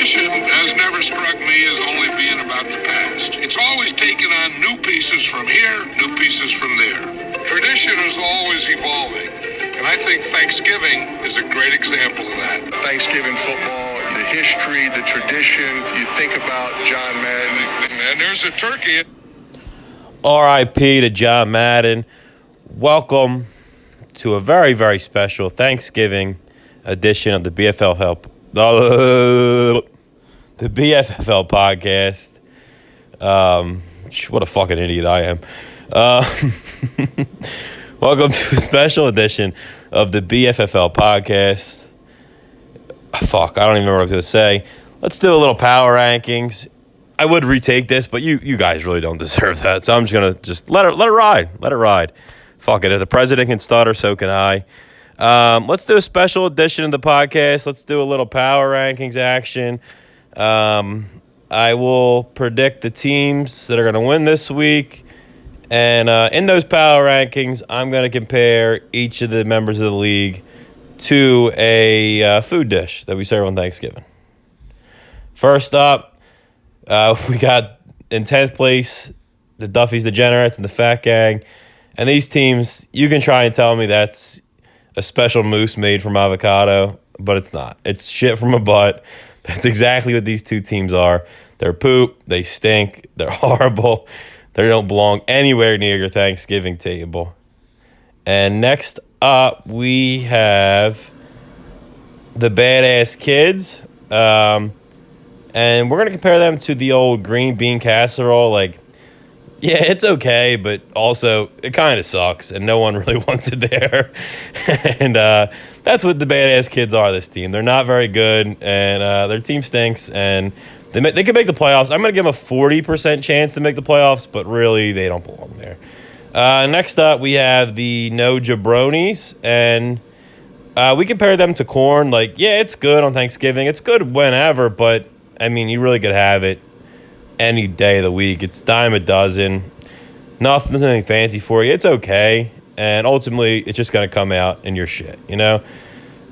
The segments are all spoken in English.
tradition has never struck me as only being about the past. It's always taken on new pieces from here, new pieces from there. Tradition is always evolving, and I think Thanksgiving is a great example of that. Thanksgiving football, the history, the tradition, you think about John Madden, and there's a turkey. R.I.P. to John Madden. Welcome to a very, very special Thanksgiving edition of the BFFL podcast. What a fucking idiot I am. Welcome to a special edition of the BFFL podcast. Fuck, I don't even know what I was going to say. Let's do a little power rankings. I would retake this, but you guys really don't deserve that. So I'm just going to let it ride. Let it ride. Fuck it. If the president can stutter, so can I. Let's do a special edition of the podcast. Let's do a little power rankings action. I will predict the teams that are going to win this week. And in those power rankings, I'm going to compare each of the members of the league to a food dish that we serve on Thanksgiving. First up, we got in 10th place the Duffy's Degenerates and the Fat Gang. And these teams, you can try and tell me that's a special mousse made from avocado, but it's not. It's shit from a butt. That's exactly what these two teams are. They're poop. They stink. They're horrible. They don't belong anywhere near your Thanksgiving table. And next up, we have the Badass Kids. And we're going to compare them to the old green bean casserole. Like, yeah, it's okay, but also it kind of sucks, and no one really wants it there. And that's what the Badass Kids are, this team. They're not very good, and their team stinks, and they can make the playoffs. I'm going to give them a 40% chance to make the playoffs, but really they don't belong there. Next up, we have the No Jabronis, and we compare them to corn. Like, yeah, it's good on Thanksgiving. It's good whenever, but I mean, you really could have it any day of the week. It's dime a dozen. Nothing's anything fancy for you. It's okay. And ultimately, it's just going to come out in your shit, you know?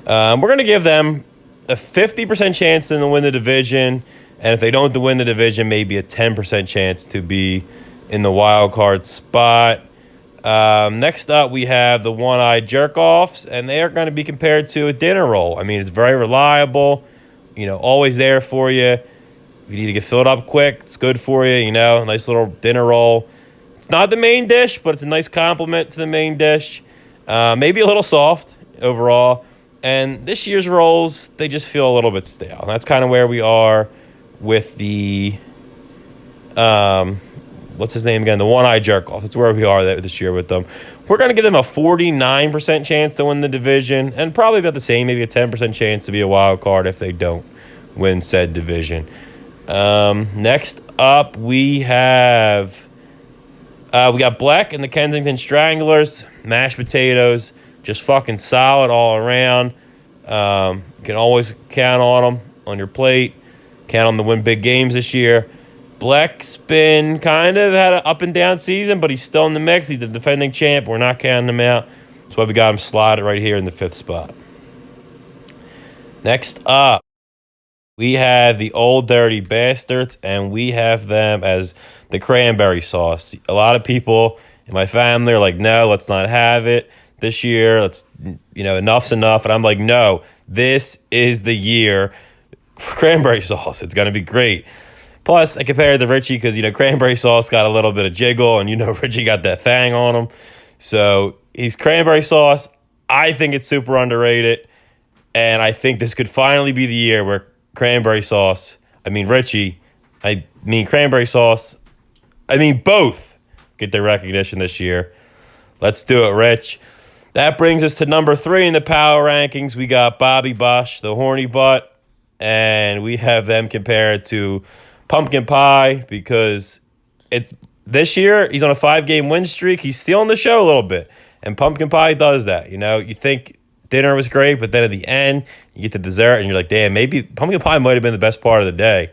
We're going to give them a 50% chance to win the division. And if they don't win the division, maybe a 10% chance to be in the wild card spot. Next up, we have the One-Eyed Jerk-Offs. And they are going to be compared to a dinner roll. I mean, it's very reliable. You know, always there for you. If you need to get filled up quick, it's good for you, you know, a nice little dinner roll. It's not the main dish, but it's a nice compliment to the main dish. Maybe a little soft overall. And this year's rolls, they just feel a little bit stale. And that's kind of where we are with the, what's his name again? The One-Eyed Jerk-Off. That's where we are this year with them. We're going to give them a 49% chance to win the division, and probably about the same, maybe a 10% chance to be a wild card if they don't win said division. Next up, we got Black and the Kensington Stranglers, mashed potatoes, just fucking solid all around. You can always count on them on your plate, count on them to win big games this year. Black's been kind of had an up and down season, but he's still in the mix. He's the defending champ. We're not counting him out. That's why we got him slotted right here in the 5th spot. Next up, we have the Old Dirty Bastards, and we have them as the cranberry sauce. A lot of people in my family are like, no, let's not have it this year. Enough's enough. And I'm like, no, this is the year for cranberry sauce. It's going to be great. Plus, I compared to Richie because, cranberry sauce got a little bit of jiggle, and, Richie got that thang on him. So he's cranberry sauce. I think it's super underrated, and I think this could finally be the year where cranberry sauce, Richie, cranberry sauce, both get their recognition this year. Let's do it, Rich. That brings us to number 3 in the power rankings. We got Bobby Bosch, the horny butt, and we have them compared to Pumpkin Pie because this year he's on a 5-game win streak. He's stealing the show a little bit, and Pumpkin Pie does that. You think dinner was great, but then at the end you get to dessert and you're like, damn, maybe pumpkin pie might have been the best part of the day.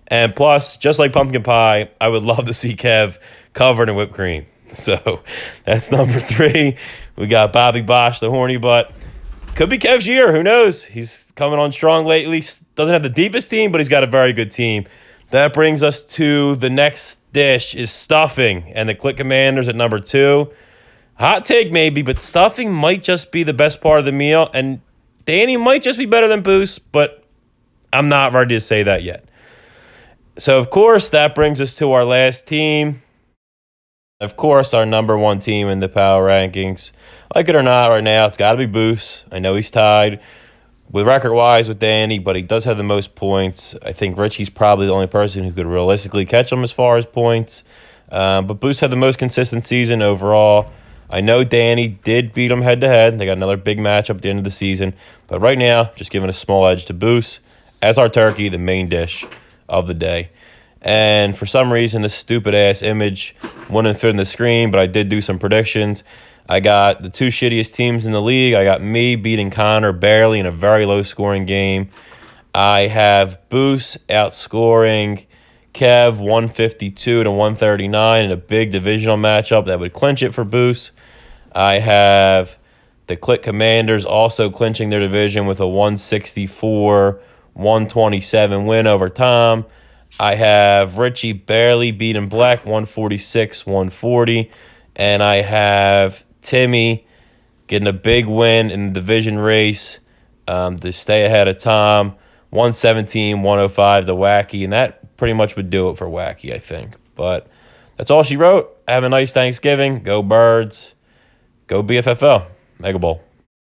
And plus, just like pumpkin pie, I would love to see Kev covered in whipped cream. So that's number 3. We got Bobby Bosch, the horny butt. could be Kev's year. Who knows? He's coming on strong lately. Doesn't have the deepest team, but he's got a very good team. That brings us to the next dish is stuffing, and the Click Commanders at number 2. Hot take maybe, but stuffing might just be the best part of the meal, and Danny might just be better than Boost, but I'm not ready to say that yet. So, of course, that brings us to our last team. Of course, our number 1 team in the power rankings. Like it or not, right now, it's got to be Boost. I know he's tied with record-wise with Danny, but he does have the most points. I think Richie's probably the only person who could realistically catch him as far as points. But Boost had the most consistent season overall. I know Danny did beat him head-to-head. They got another big matchup at the end of the season. But right now, just giving a small edge to Boost as our turkey, the main dish of the day. And for some reason, this stupid-ass image wouldn't fit in the screen, but I did do some predictions. I got the 2 shittiest teams in the league. I got me beating Connor barely in a very low-scoring game. I have Boost outscoring Kev 152 to 139 in a big divisional matchup that would clinch it for Boost. I have the Click Commanders also clinching their division with a 164-127 win over Tom. I have Richie barely beating Black 146-140. And I have Timmy getting a big win in the division race to stay ahead of Tom. 117-105 the Wacky. And that pretty much would do it for Wacky, I think. But that's all she wrote. Have a nice Thanksgiving. Go Birds. Go BFFL. Mega Bowl.